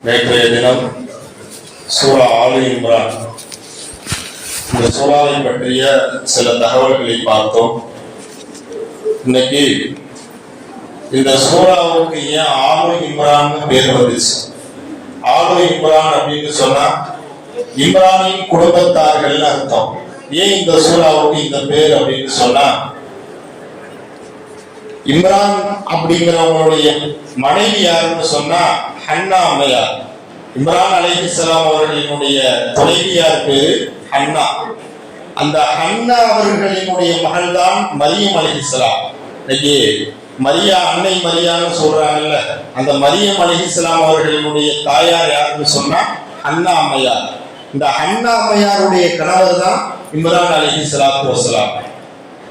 நேற்றைய தினம் சூரா ஆலு இம்ரான் இந்த சூறாவை பற்றிய சில தகவல்களை பார்த்தோம். இன்னைக்கு இந்த சூறாவுக்கு ஏன் ஆலு இம்ரான் பேர் வந்துச்சு? ஆலு இம்ரான் அப்படின்னு சொன்னா இம்ரானின் குடும்பத்தார்கள் அர்த்தம். ஏன் இந்த சூறாவுக்கு இந்த பேர் அப்படின்னு சொன்னா, இம்ரான் அப்படிங்கிறவங்களுடைய மனைவி யாருன்னு சொன்னா ஹன்னா அம்மையார். இம்ரான் அலைஹிஸ்ஸலாம் அவர்களினுடைய துணைவியார் பேரு ஹன்னா. அந்த ஹன்னா அவர்களினுடைய மகள் தான் மரியம் அலைஹிஸ்ஸலாம். இன்னைக்கு மரியா, அன்னை மரியான்னு சொல்றாங்கல்ல, அந்த மரியம் அலைஹிஸ்ஸலாம் அவர்களினுடைய தாயார் யாருன்னு சொன்னா ஹன்னா அம்மையார். இந்த ஹன்னா அம்மையாருடைய கணவர் தான் இம்ரான் அலைஹிஸ்ஸலாத்து வஸ்ஸலாம்.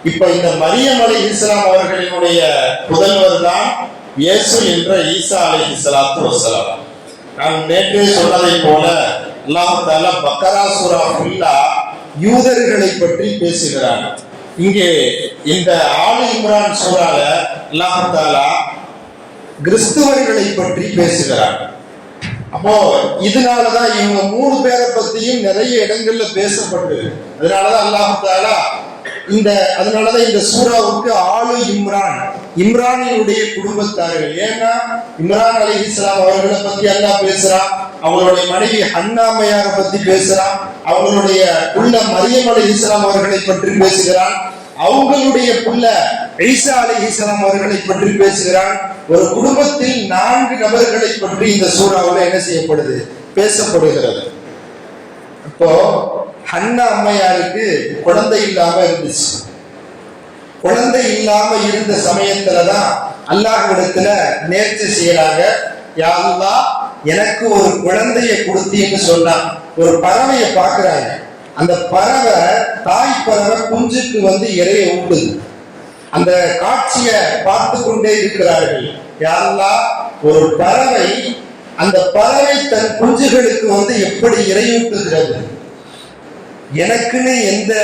இப்ப இந்த மரியம் அலைஹிஸ்ஸலாம் அவர்களினுடைய புதல்வர் தான் இயேசு என்ற ஈசா அலைஹிஸ்ஸலாத்து வஸ்ஸலாம். நான் நேற்று சொன்னதை போல அல்லாஹ் தஆலா பக்கரா சூரா ஃபுல்லா யூதர்களை பற்றி பேசுகிறார். இங்கே இந்த ஆலு இம்ரான் சூறால அல்லாஹ் தஆலா கிறிஸ்துவர்களை பற்றி பேசுகிறார். அப்போ இதனாலதான் இவங்க 3 பேரை பத்தியும் நிறைய இடங்கள்ல பேசப்பட்டு, அதனாலதான் அல்லாஹ் தஆலா அதனாலதான் இந்த சூறாவுக்கு ஆலு இம்ரான், இம்ரானினுடைய குடும்பத்தார்கள். ஏன்னா இம்ரான் அலைஹிஸ்ஸலாம் அவர்களை பத்தி அல்லாஹ் பேசுறான், அவங்களுடைய மனைவி ஹன்னா அம்மையார பத்தி பேசுறான், அவங்களுடைய புள்ள மரியம் அலைஹிஸ்ஸலாம் அவர்களை பற்றி பேசுகிறான், அவங்களுடைய புள்ள ஈசா அலைஹிஸ்ஸலாம் அவர்களை பற்றி பேசுகிறான். ஒரு குடும்பத்தில் 4 நபர்களை பற்றி இந்த சூறாவில் என்ன செய்யப்படுது, பேசப்படுகிறது. இப்போ ஹன்னா அம்மையாருக்கு குழந்தை இல்லாம இருந்துச்சு. குழந்தை இல்லாம இருந்த சமயத்துலதான் அல்லாஹ்விடத்துல நேர்ச்சி செய்யறாங்க, யா அல்லாஹ் எனக்கு ஒரு குழந்தைய கொடுத்தீன்னு சொன்னா. ஒரு பறவையை பாக்குறாங்க, அந்த பறவை தாய் பறவை குஞ்சுக்கு இறைய ஊட்டுது. அந்த காட்சிய பார்த்து கொண்டே இருக்கிறார்கள். யா அல்லாஹ் ஒரு பறவை, அந்த பறவை தன் குஞ்சுகளுக்கு எப்படி இறையூட்டுகிறது? எனக்குன்னு எந்த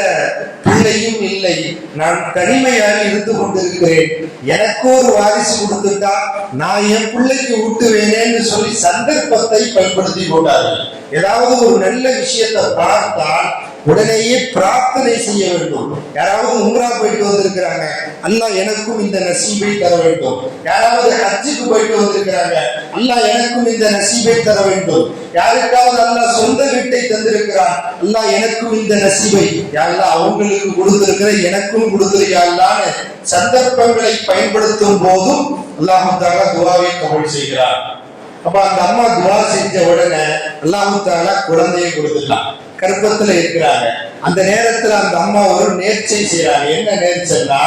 பிள்ளையும் இல்லை, நான் தனிமையாக இருந்து கொண்டிருக்கிறேன், எனக்கு ஒரு வாரிசு கொடுத்துட்டா நான் என் பிள்ளைக்கு ஊட்டுவேனேன்னு சொல்லி சந்தர்ப்பத்தை பயன்படுத்தி கொண்டார்கள். ஏதாவது ஒரு நல்ல விஷயத்தை பார்த்தால் உடனேயே பிரார்த்தனை செய்ய வேண்டும். யாராவது உம்ரா போயிட்டு வந்திருக்கிறாங்க, அல்லாஹ் எனக்கும் இந்த நசீபை தர வேண்டும். யாராவது ஹஜ்ஜுக்கு போயிட்டு வந்திருக்கிறாங்க, அல்லாஹ் எனக்கும் இந்த நசீபை தர வேண்டும். யாருக்காவது அல்லாஹ் சொந்த வீட்டை தந்திருக்கிறான், அல்லாஹ் எனக்கும் இந்த நசீபை அல்லாஹ் அவங்களுக்கு கொடுத்திருக்கிற எனக்கும் கொடுத்திருக்கான்னு சந்தர்ப்பங்களை பயன்படுத்தும் போதும் அல்லாஹ் தஆலா துஆவை கபூல் செய்கிறார். அப்ப அந்த அம்மா துஆ செஞ்ச உடனே அல்லாஹ் தஆலா குழந்தையை கொடுத்துட்டான். கர்ப்பத்துல இருக்கிறாங்க. அந்த நேரத்துல அந்த அம்மா ஒரு நேர்ச்சை செய்யறாங்க. என்ன நேர்ச்சைன்னா,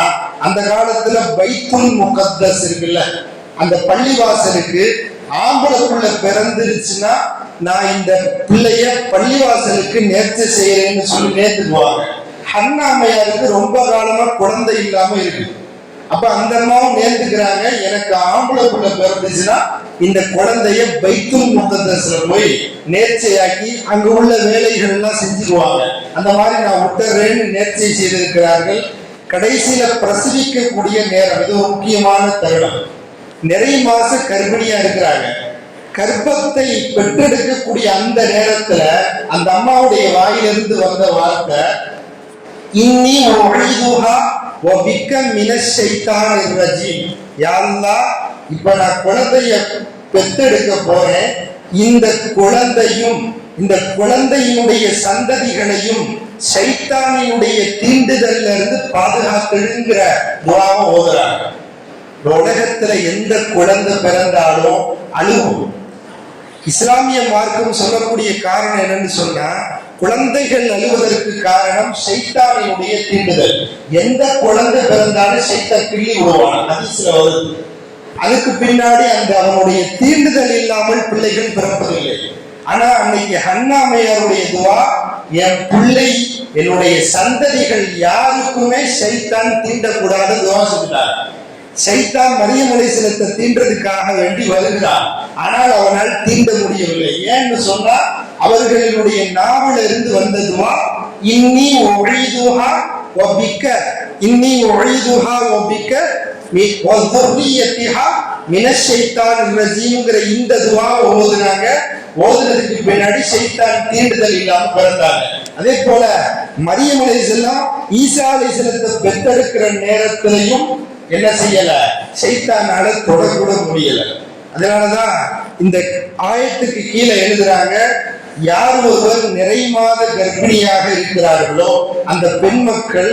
அந்த காலத்துல பைத்துல் முகத்தஸ் இருக்குல்ல, அந்த பள்ளிவாசலுக்கு ஆம்பளை பிள்ளை பிறந்துருச்சுன்னா நான் இந்த பிள்ளைய பள்ளிவாசலுக்கு நேர்ச்சை செய்யறேன்னு சொல்லி நேர்த்துக்குவாங்க. ஹன்னா அம்மையாருக்கு ரொம்ப காலமா குழந்தை இல்லாம இருக்கு. அப்ப அந்த அம்மாவும் நேர்ந்துக்கிறாங்க, எனக்கு ஆம்பளை பிள்ளை பிறந்துச்சுன்னா இந்த குழந்தைய பைத்துல் முகத்தஸ்ல போய் நேர்ச்சையாக்கி அங்க உள்ள வேலைகள் எல்லாம் செஞ்சுக்குவாங்க. அந்த மாதிரி நான் விட்டுறேன்னு நேர்ச்சை செய்திருக்கிறார்கள். கடைசியில பிரசவிக்கக்கூடிய நேரம், இது ஒரு முக்கியமான தருணம். நிறைய மாசம் கர்ப்பிணியா இருக்கிறாங்க. கர்ப்பத்தை பெற்றெடுக்கக்கூடிய அந்த நேரத்துல அந்த அம்மாவுடைய வாயிலிருந்து வந்த வார்த்தை, இன்னி உஇதுஹா வ பிக்க மினஷ் ஷைத்தானிர் ரஜீம். யா அல்லாஹ், இப்ப நான் குழந்தைய பெற்றெடுக்க போறேன், இந்த குழந்தையும் இந்த குழந்தையினுடைய சந்ததிகளையும் ஷைத்தானினுடைய தீண்டுதல்ல இருந்து பாதுகாத்துங்கிற துஆவை ஓதுறாங்க. உலகத்துல எந்த குழந்தை பிறந்தாலும் அழுவும். இஸ்லாமிய மார்க்கம் சொல்லக்கூடிய காரணம் என்னன்னு சொன்னா, குழந்தைகள் அழுவதற்கு காரணம் ஷைத்தானினுடைய தீண்டுதல். எந்த குழந்தை பிறந்தாலும் ஷைத்தான் கிள்ளி விடுவான், ஹதீஸ்ல வருது. அதுக்கு பின்னாடி அந்த அவனுடைய தீண்டுதல் இல்லாமல் பிள்ளைகள் பிறப்பதில்லை. ஆனா அன்னைக்கு ஹன்னா அம்மையாருடைய துஆ, என் பிள்ளை என்னுடைய சந்ததிகள் யாருக்குமே ஷைத்தான் தீண்டக்கூடாது துஆ செஞ்சார். ஷைத்தான் மரியம் அலைஹிஸ்ஸலாத்தை தீண்டதுக்காக வேண்டி வருகிறான், ஆனால் அவனால் தீண்ட முடியவில்லை. ஏன்னு சொன்னா அவர்களுடைய நாவில இருந்து வந்த துஆ, இன்னி உஈதுஹா வ பிக்க, இன்னி உஈதுஹா வ பிக்க வ ذُرِّيَّتِهَا மினஷ் ஷைத்தானிர் ரஜீம்ங்கற இந்த துஆவை ஓதுனாங்க. ஓதுனதுக்கு பின்னாடி ஷைத்தான் தீண்டுதல் இல்லாம பிறந்தாங்க. அதே போல மரியம் அலைஹிஸ்ஸலாம் ஈசா அலைஹிஸ்ஸலத்தை பெற்றெடுக்கிற நேரத்திலையும் என்ன செய்யல, ஷைத்தானால தொடக்கூட முடியல. அதனாலதான் இந்த ஆயத்துக்கு கீழே எழுதுறாங்க, யார் ஒருவர் நிறை மாத கர்ப்பிணியாக இருக்கிறார்களோ அந்த பெண் மக்கள்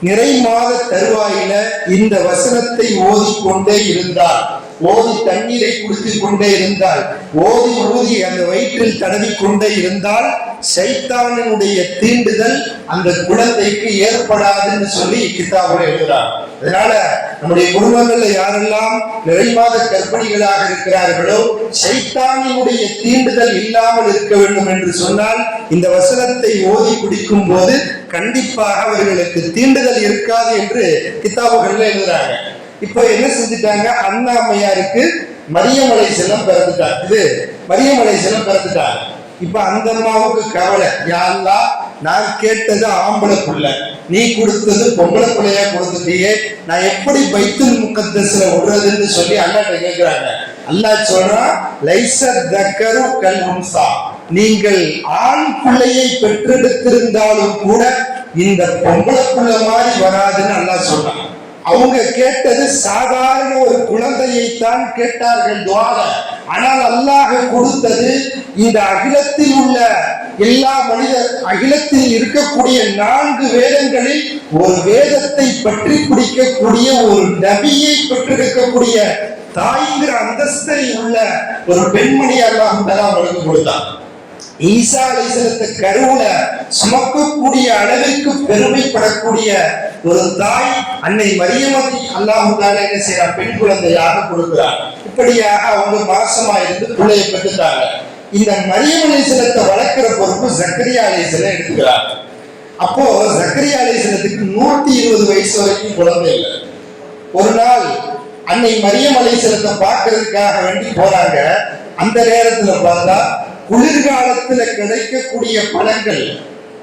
நிறை மாத தருவாயில இந்த வசனத்தை ஓதிக்கொண்டே இருந்தால், ஓதி தண்ணீரை குடித்துக் கொண்டே இருந்தால், ஓதி ஊதி அந்த வயிற்றில் தடவி கொண்டே இருந்தால் சைத்தானினுடைய தீண்டுதல் அந்த குழந்தைக்கு ஏற்படாதுன்னு சொல்லி கிதாபுல எழுதுறார். அதனால நம்முடைய குடும்பங்கள்ல யாரெல்லாம் நிறைமாத கர்ப்பிணிகளாக இருக்கிறார்களோ சைத்தானினுடைய தீண்டுதல் இல்லாமல் இருக்க வேண்டும் என்று சொன்னால் இந்த வசனத்தை ஓதி குடிக்கும் போது கண்டிப்பாக அவர்களுக்கு தீண்டுதல் இருக்காது என்று கிதாபுகள்ல எழுதுறாங்க. இப்போ என்ன செஞ்சுட்டாங்க, அண்ணா அம்மையாருக்கு மரியம் அலைஹிஸ்ஸலாம் பிறந்துட்டாங்க. இது மரியம் அலைஹிஸ்ஸலாம் பிறந்துட்டாங்க. இப்ப அந்த அம்மாவுக்கு கவலை, யா அல்லாஹ் நான் கேட்டது ஆம்பளை புள்ள, நீ கொடுத்தது பொம்பளை பிள்ளையா கொடுத்துட்டியே, நான் எப்படி பைத்துல் முகத்தஸ்ல விடுறதுன்னு சொல்லி அல்லாஹ்ட்ட கேட்கிறாங்க. அல்லாஹ் சொல்றான், லைஸ தக்கரு கல் உன்சா, நீங்கள் ஆண் பிள்ளையை பெற்றெடுத்திருந்தாலும் கூட இந்த பொம்பளை புள்ள மாதிரி வராதுன்னு அல்லாஹ் சொல்றான். அவங்க கேட்டது சாதாரண ஒரு குழந்தையைத்தான் கேட்டார்கள் துஆல. ஆனால் அல்லாஹ் கொடுத்தது இந்த அகிலத்தில் உள்ள எல்லா அகிலத்தில் இருக்கக்கூடிய 4 வேதங்களில் ஒரு வேதத்தை பற்றி பிடிக்கக்கூடிய ஒரு நபியை பெற்றிருக்கக்கூடிய தாய்ங்கிற அந்தஸ்தை உள்ள ஒரு பெண்மணி அல்லாஹ் தஆலா அவங்களுக்கு கொடுத்தான். ஈசா அலைஹிஸ்ஸலத்தை கருவுல சுமக்கக்கூடிய அளவிற்கு பெருமைப்படக்கூடிய ஒரு தாய் அன்னை மரியமதி அல்லாஹ் தஆலா என்ன செய்யறார், பெண் குழந்தையாக கொடுக்கிறார். இப்படியாக அவங்க மாசமா இருந்து பிள்ளையை பெற்றுட்டாங்க. இந்த மரியம் அலைஹிஸ்ஸலத்தை வளர்க்கிற பொறுப்பு ஜக்கரியா அலைஹிஸ்ஸலாம் எடுத்துக்கிறார். அப்போ ஜக்கரியா அலைஹிஸ்ஸலத்துக்கு 120 வயசு வரைக்கும் குழந்தை இல்லை. ஒரு நாள் அன்னை மரியம் அலைஹிஸ்ஸலத்தை பார்க்கறதுக்காக வேண்டி போறாங்க. அந்த நேரத்துல பார்த்தா குளிர்காலத்துல கிடைக்கக்கூடிய பழங்கள்,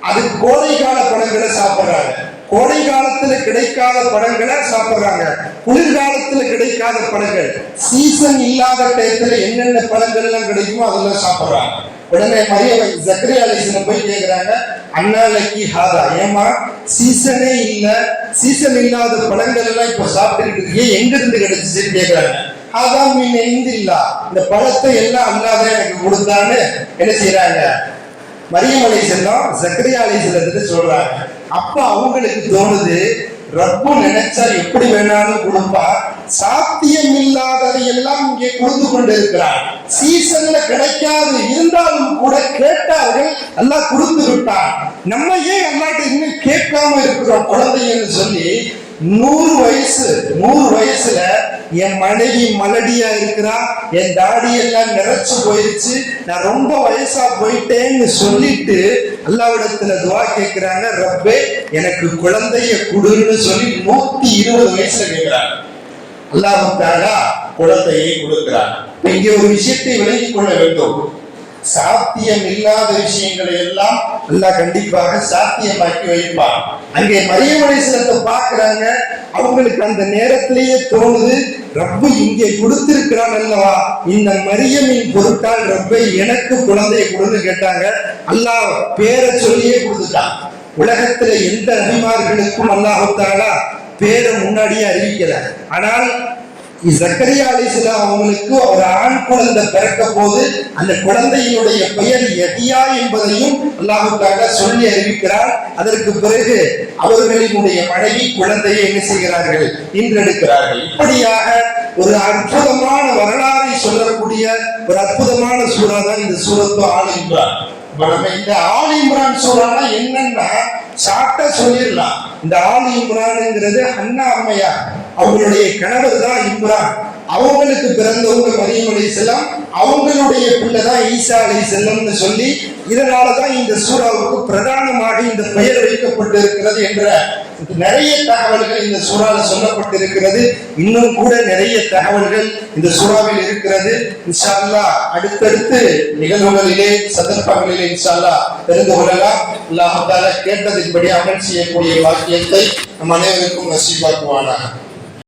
அது கோடை கால பழங்களை சாப்பிடுறாங்க. கோடை காலத்துல கிடைக்காத பழங்களை சாப்பிடுறாங்க. குளிர்காலத்துல கிடைக்காத பழங்கள், சீசன் இல்லாத டயத்துல என்னென்ன பழங்கள் எல்லாம் கிடைக்குமோ அதெல்லாம் சாப்பிடுறாங்க. உடனே மரியம் ஜக்கரியா அலைஹிஸ்ஸலாம் போய் கேக்குறாங்க, அன்னாலக்கி ஹாதா, ஏமா சீசனே இல்ல, சீசன் இல்லாத பழங்கள் எல்லாம் இப்ப சாப்பிட்டுக்கிட்டு இருக்கீங்க, எங்க இருந்து கிடைச்சிச்சுன்னு கேக்குறாங்க. இந்த பழத்தை எல்லாம் அல்லாஹ் எனக்கு கொடுத்தான்னு என்ன செய்யறாங்க, மரியம் அலைஹிஸ்ஸலாம் ஜக்கரியா அலைஹிஸ்ஸலத்துக்கு சொல்றாங்க. அப்ப அவங்களுக்கு தோணுது, ரப்பு நினைச்சா எப்படி வேணாலும் கொடுப்பா, சாத்தியம் இல்லாததை எல்லாம் இங்கே கொடுத்து கொண்டு இருக்கிறார். சீசன்ல கிடைக்காது இருந்தாலும் கூட கேட்டார்கள், அல்லாஹ் கொடுத்து விட்டார். நம்ம ஏன் அல்லாஹ்ட்ட இன்னும் கேட்காம இருக்கிறோம் குழந்தைன்னு சொல்லி 100 வயசுல என் மனைவி மலடியா இருக்கிறா, என் தாடி எல்லாம் நிறைச்சு போயிருச்சு, நான் ரொம்ப வயசா போயிட்டேன்னு சொல்லிட்டு அல்லாஹ்விடத்துல துஆ கேட்கிறாங்க, ரப்பே எனக்கு குழந்தைய குடுன்னு சொல்லி 120 வயசுல கேட்கிறாங்க. அல்லாஹ் தஆலா குழந்தையை கொடுக்கிறார். இங்கே ஒரு விஷயத்தை விளங்கிக் கொள்ள வேண்டும், சாத்தியம் இல்லாத விஷயங்களை எல்லாம் அல்லாஹ் கண்டிப்பாக சாத்தியமாக்கி வைப்பார். அங்கே மரியம் அலைஹிஸ்ஸலத்தை பார்க்கிறாங்க. அவங்களுக்கு அந்த நேரத்திலேயே தோணுது, ரப்பு இங்கே கொடுத்திருக்கிறான் அல்லவா, இந்த மரியமின் பொருட்டால் ரப்பை எனக்கு குழந்தையை கொடுன்னு கேட்டாங்க. அல்லாஹ் பேரை சொல்லியே கொடுத்துட்டான். உலகத்துல எந்த நபிமார்களுக்கும் அல்லாஹ் தஆலா பேரை முன்னாடியே அறிவிக்கல. ஆனால் ஜக்கரியா அலைஹிஸ்ஸலாம் அவங்களுக்கு ஒரு ஆண் குழந்தை பிறக்க போது அந்த குழந்தையினுடைய பெயர் யஹ்யா என்பதையும் அல்லாஹ் தஆலா சொல்லி அறிவிக்கிறார். அதற்கு பிறகு அவர்களினுடைய மனைவி குழந்தையை என்ன செய்கிறார்கள், ஈன்றெடுக்கிறார்கள். இப்படியாக ஒரு அற்புதமான வரலாறை சொல்லக்கூடிய ஒரு அற்புதமான சூரா தான் இந்த சூரத்து ஆல் இம்ரான். இந்த ஆல் இம்ரான் சூரானா என்னன்னா சாட்டா சொல்லிடலாம். இந்த ஆல் இம்ரான்ங்கிறது ஹன்னா அம்மையார், அவங்களுடைய கணவர் தான் இம்ரான். அவங்களுக்கு பிறந்தவங்க மரியம் அலைஹிஸ்ஸலாம், அவங்களுடைய பிள்ளைதான் ஈசா அலைஹிஸ்ஸலாம்னு சொல்லி இதனாலதான் இந்த சூறாவுக்கு பிரதானமாக இந்த பெயர் வைக்கப்பட்டு இருக்கிறது என்ற நிறைய தகவல்கள் இந்த சூறால சொல்லப்பட்டிருக்கிறது. இன்னும் கூட நிறைய தகவல்கள் இந்த சூறாவில் இருக்கிறது. இன்ஷா அல்லாஹ் அடுத்தடுத்து நிகழ்வுகளிலே சந்தர்ப்பங்களிலே இன்ஷா அல்லாஹ் தெரிந்து கொள்ளலாம். அல்லாஹ் தஆலா கேட்டதின்படி அமல் செய்யக்கூடிய வாக்கியத்தை நம் அனைவருக்கும் நசீபாக்குவானாக.